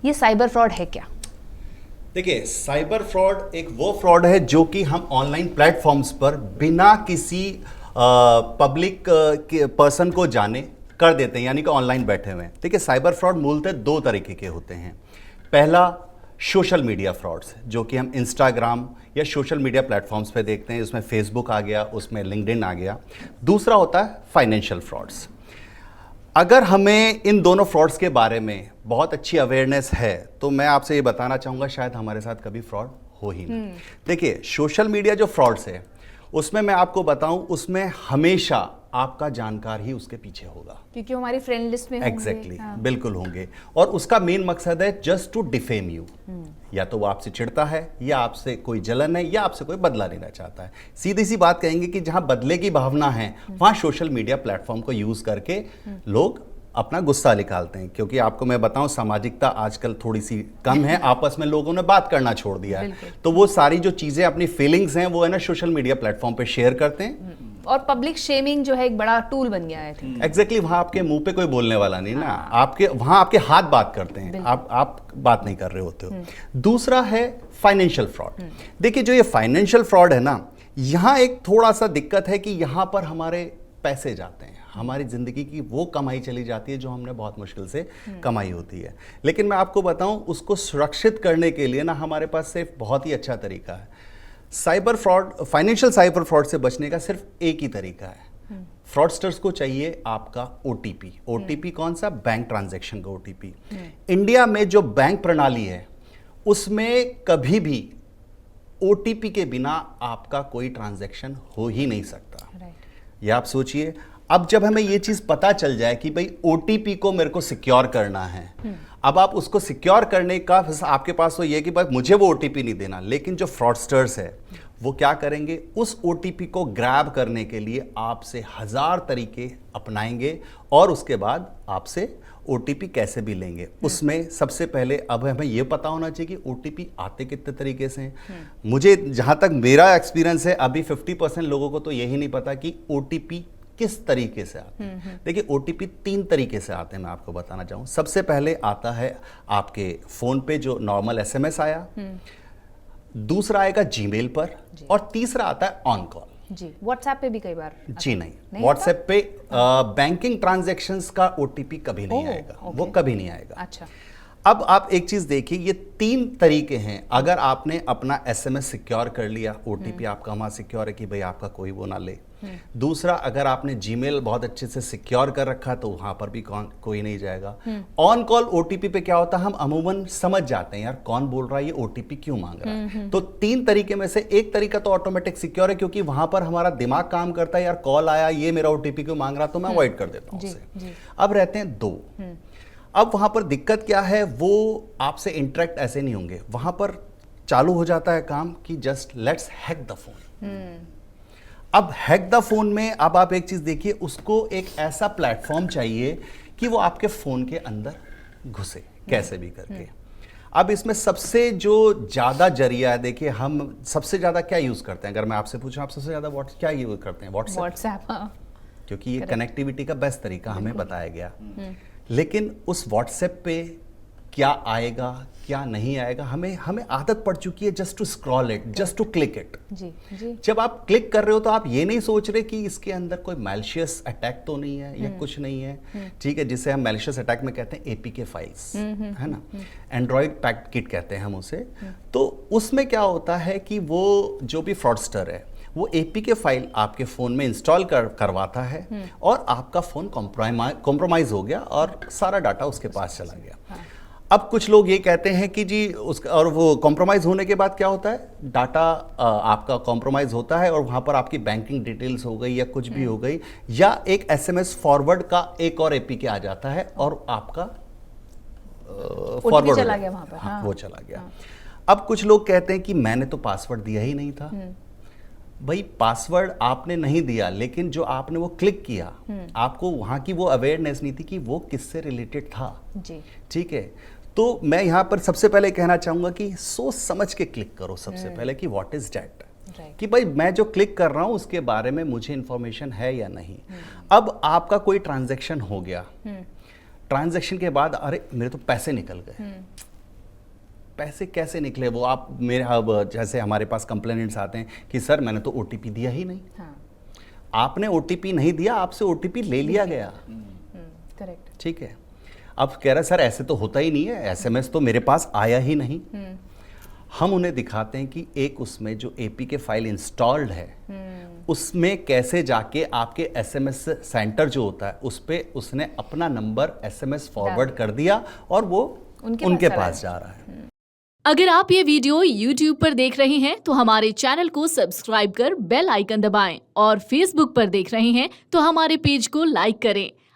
ये cyber fraud है क्या? देखिए, साइबर फ्रॉड एक वो फ्रॉड है जो कि हम ऑनलाइन प्लेटफॉर्म्स पर बिना किसी पब्लिक पर्सन को जाने कर देते हैं, यानी कि ऑनलाइन बैठे हुए हैं। देखिए, साइबर फ्रॉड मूलतः दो तरीके के होते हैं। पहला सोशल मीडिया फ्रॉड्स, जो कि हम इंस्टाग्राम या सोशल मीडिया प्लेटफॉर्म्स पे देखते हैं, उसमें फेसबुक आ गया, उसमें लिंक्डइन आ गया। दूसरा होता है फाइनेंशियल फ्रॉड्स। अगर हमें इन दोनों फ्रॉड्स के बारे में बहुत अच्छी अवेयरनेस है तो मैं आपसे ये बताना चाहूँगा, शायद हमारे साथ कभी फ्रॉड हो ही नहीं। देखिए, सोशल मीडिया जो फ्रॉड्स है उसमें मैं आपको बताऊं, उसमें हमेशा आपका जानकार ही उसके पीछे होगा, क्योंकि हमारी फ्रेंड लिस्ट में एग्जैक्टली बिल्कुल होंगे। और उसका मेन मकसद है जस्ट टू डिफेम यू। या तो वो आपसे चिढ़ता है, या आपसे कोई जलन है, या आपसे कोई बदला लेना चाहता है। सीधी सी बात कहेंगे कि जहां बदले की भावना है वहां सोशल मीडिया प्लेटफॉर्म को यूज करके लोग अपना गुस्सा निकालते हैं। क्योंकि आपको मैं बताऊं, सामाजिकता आजकल थोड़ी सी कम है, आपस में लोगों ने बात करना छोड़ दिया है, तो वो सारी जो चीजें अपनी फीलिंग्स हैं वो है ना सोशल मीडिया प्लेटफॉर्म पे शेयर करते हैं। और पब्लिक शेमिंग जो है एक बड़ा टूल बन गया है। एग्जैक्टली वहां आपके मुंह पे कोई बोलने वाला नहीं ना, आपके वहां आपके हाथ बात करते हैं, आप बात नहीं कर रहे होते हो। दूसरा है फाइनेंशियल फ्रॉड। देखिए, जो ये फाइनेंशियल फ्रॉड है ना, यहां एक थोड़ा सा दिक्कत है कि यहां पर हमारे पैसे जाते हैं, हमारी जिंदगी की वो कमाई चली जाती है जो हमने बहुत मुश्किल से कमाई होती है। लेकिन मैं आपको बताऊं, उसको सुरक्षित करने के लिए ना हमारे पास सिर्फ बहुत ही अच्छा तरीका है। Cyber fraud, financial cyber fraud से बचने का सिर्फ एक ही तरीका है। फ्रॉडस्टर्स को चाहिए आपका ओटीपी। ओटीपी कौन सा? बैंक ट्रांजैक्शन का ओटीपी। इंडिया में जो बैंक प्रणाली है उसमें कभी भी ओटीपी के बिना आपका कोई ट्रांजैक्शन हो ही नहीं सकता। ये आप सोचिए, अब जब हमें ये चीज पता चल जाए कि भाई ओटीपी को मेरे को सिक्योर करना है, अब आप उसको सिक्योर करने का आपके पास तो ये कि भाई मुझे वो ओटीपी नहीं देना। लेकिन जो फ्रॉडस्टर्स है वो क्या करेंगे, उस ओटीपी को ग्रैब करने के लिए आपसे 1000 तरीके अपनाएंगे और उसके बाद आपसे ओटीपी कैसे भी लेंगे। उसमें सबसे पहले अब हमें यह पता होना चाहिए कि ओटीपी आते कितने तरीके से हैं। मुझे जहां तक मेरा एक्सपीरियंस है, अभी 50% लोगों को तो यही नहीं पता कि ओटीपी किस तरीके से आते हैं। देखिए, ओटीपी 3 तरीके से आते हैं, मैं आपको बताना चाहूँ। सबसे पहले आता है आपके फोन पे जो नॉर्मल एसएमएस आया, दूसरा आएगा जीमेल पर, और तीसरा आता है ऑन कॉल। जी, व्हाट्सएप पे भी कई बार। जी नहीं, व्हाट्सएप पे बैंकिंग ट्रांजैक्शंस का ओटीपी कभी नहीं आएगा, वो कभी नहीं आएगा। अच्छा, अब आप एक चीज देखिए, ये 3 तरीके हैं। अगर आपने अपना एसएमएस सिक्योर कर लिया, ओटीपी आपका वहां सिक्योर है कि भाई आपका कोई वो ना ले। दूसरा, अगर आपने जीमेल बहुत अच्छे से सिक्योर कर रखा तो वहां पर भी कोई नहीं जाएगा। ऑन कॉल ओटीपी पे क्या होता है, हम अमूमन समझ जाते हैं यार कौन बोल रहा है, ये ओटीपी क्यों मांग रहा है। तो 3 तरीके में से एक तरीका तो ऑटोमेटिक सिक्योर है, क्योंकि वहां पर हमारा दिमाग काम करता है, यार कॉल आया, ये मेरा ओटीपी क्यों मांग रहा, तो मैं अवॉइड कर देता हूं उसे। अब रहते हैं 2। अब वहां पर दिक्कत क्या है, वो आपसे इंटरेक्ट ऐसे नहीं होंगे। वहां पर चालू हो जाता है काम कि just let's hack the phone. अब हैक द फोन में अब आप एक चीज देखिए, उसको एक ऐसा प्लेटफॉर्म चाहिए कि वो आपके फोन के अंदर घुसे कैसे भी करके। अब इसमें सबसे जो ज्यादा जरिया है, देखिए हम सबसे ज्यादा क्या यूज करते हैं, अगर मैं आपसे पूछूं आप सबसे ज्यादा क्या यूज करते हैं? व्हाट्सएप। क्योंकि ये कनेक्टिविटी का बेस्ट तरीका हमें बताया गया। लेकिन उस व्हाट्सएप पे क्या आएगा क्या नहीं आएगा, हमें आदत पड़ चुकी है just to scroll it, just to click it. जी। जब आप क्लिक कर रहे हो तो आप ये नहीं सोच रहे कि इसके अंदर कोई मैलिशियस अटैक तो नहीं है या कुछ नहीं है। ठीक है, जिसे हम मैलिशियस अटैक में कहते हैं एपीके फाइल्स, है ना, एंड्रॉइड पैकेट कहते हैं हम उसे। तो उसमें क्या होता है कि वो जो भी फ्रॉडस्टर है वो एपीके फाइल आपके फ़ोन में इंस्टॉल करवाता है और आपका फ़ोन कॉम्प्रोमाइज़ हो गया और सारा डाटा उसके पास चला गया। अब कुछ लोग ये कहते हैं कि जी उसका, और वो कॉम्प्रोमाइज़ होने के बाद क्या होता है, डाटा आपका कॉम्प्रोमाइज़ होता है और वहाँ पर आपकी बैंकिंग डिटेल्स हो गई या कुछ भी हो गई, या एक एसएमएस फॉरवर्ड का एक और एपीके आ जाता है और आपका फॉरवर्ड चला गया वहाँ पर। हाँ, वो चला गया। अब कुछ लोग कहते हैं कि मैंने तो पासवर्ड दिया ही नहीं था। भाई, पासवर्ड आपने नहीं दिया, लेकिन जो आपने वो क्लिक किया, आपको वहां की वो अवेयरनेस नहीं थी कि वो किससे रिलेटेड था। जी, ठीक है, तो मैं यहां पर सबसे पहले कहना चाहूंगा कि सोच समझ के क्लिक करो सबसे पहले कि व्हाट इज दैट, कि भाई मैं जो क्लिक कर रहा हूं उसके बारे में मुझे इंफॉर्मेशन है या नहीं। अब आपका कोई ट्रांजैक्शन हो गया, ट्रांजैक्शन के बाद अरे मेरे तो पैसे निकल गए, पैसे कैसे निकले वो आप मेरे अब जैसे हमारे पास कंप्लेनेंट्स आते हैं कि सर मैंने तो ओटीपी दिया ही नहीं। हाँ आपने ओटीपी नहीं दिया, आपसे ओटीपी ले लिया गया। करेक्ट। ठीक है, अब कह रहा सर ऐसे तो होता ही नहीं है, एसएमएस तो मेरे पास आया ही नहीं। हम उन्हें दिखाते हैं कि एक उसमें जो एपीके फाइल इंस्टॉल्ड है उसमें कैसे जाके आपके एसएमएस सेंटर जो होता है उस पे उसने अपना नंबर एसएमएस फॉरवर्ड कर दिया और वो उनके पास जा रहा है। अगर आप ये वीडियो YouTube पर देख रहे हैं तो हमारे चैनल को सब्सक्राइब कर बेल आइकन दबाएं और Facebook पर देख रहे हैं तो हमारे पेज को लाइक करें।